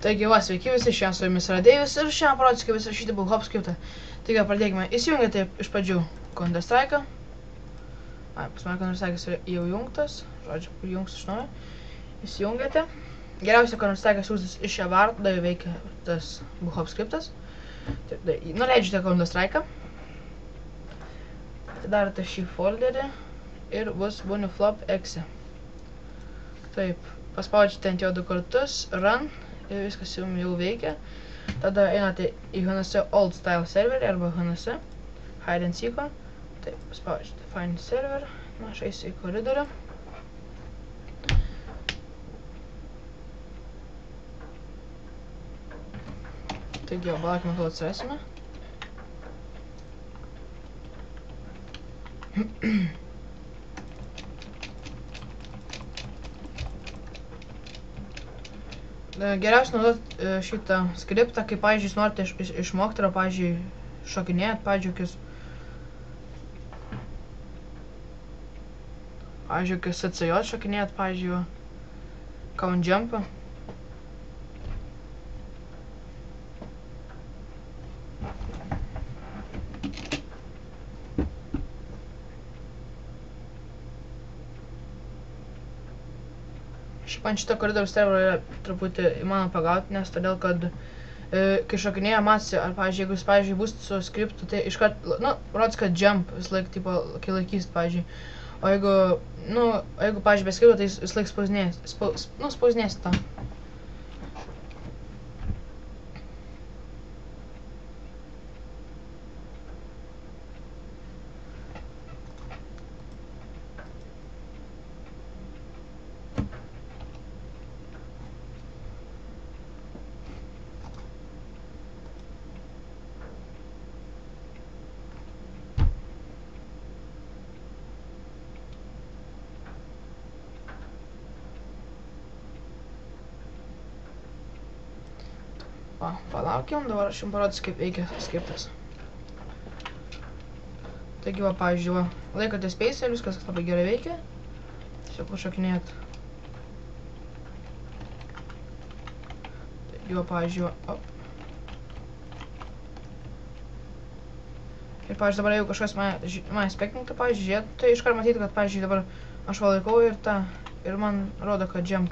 Taigi, va, sveiki visi, šiandien su jumis yra Deivis ir šiandien parodysiu, kaip įsirašyti Bullhop skriptą. Taigi, pradėkime. Įsijungėte iš pradžių Counter Strike'ą. Pas mane Counter Strike'as yra jau jungtas. Žodžiu, jungsiu iš naujo. Įsijungėte. Geriausia Counter Strike'as siūstis iš šią vardą, tada jau veikia tas Bullhop skriptas. Nuleidžiate Counter Strike'ą. Atidarote šį folderį ir bus Bunnyflop exe. Taip, paspaudžiate ant jo 2 kartus, run. Ir viskas jums jau veikia. Tada einate į HNS Old Style serverį arba HNS Hide and Seek'o. Taip, spaudžiate Find Server. Aš eisiu į koridorių. Taigi jau, palaukime, kol atsirasime. Geriausia naudoti šitą skriptą, kai, pavyzdžiui, jūs norite išmokti, arba, pavyzdžiui, šokinėjat, pavyzdžiui, SCJ šokinėjat, pavyzdžiui, count jumpą. Šiaip ant šito koridoriaus serverio yra truputį įmanoma pagauti, nes todėl, kad kai šokinėja matosi, ar, pavyzdžiui, jeigu jūs, pavyzdžiui, būsit su skriptu, tai iškart, rodos, kad jump vis laik, tipo, kai laikysit, pavyzdžiui. O jeigu, pavyzdžiui, be skripto, tai vis laik spausnėsit tą. Palaukiam, dabar aš jums parodysiu, kaip veikia skriptas. Taigi, va, pavyzdžiui, laikote space ir viskas labai gerai veikia. Tiesiog pašokinėjat. Taigi, va, pavyzdžiui, Ir, pavyzdžiui, dabar jeigu kažkas mane spektintų, pavyzdžiui, žiūrėtų, tai iškart matyti, kad, pavyzdžiui, dabar aš laikau ir man rodo, kad jump.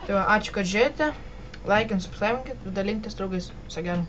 Tai va, ačiū, kad žiūrėjote. Laikint, subscribinkit, dalinkitės draugais. Viso gero.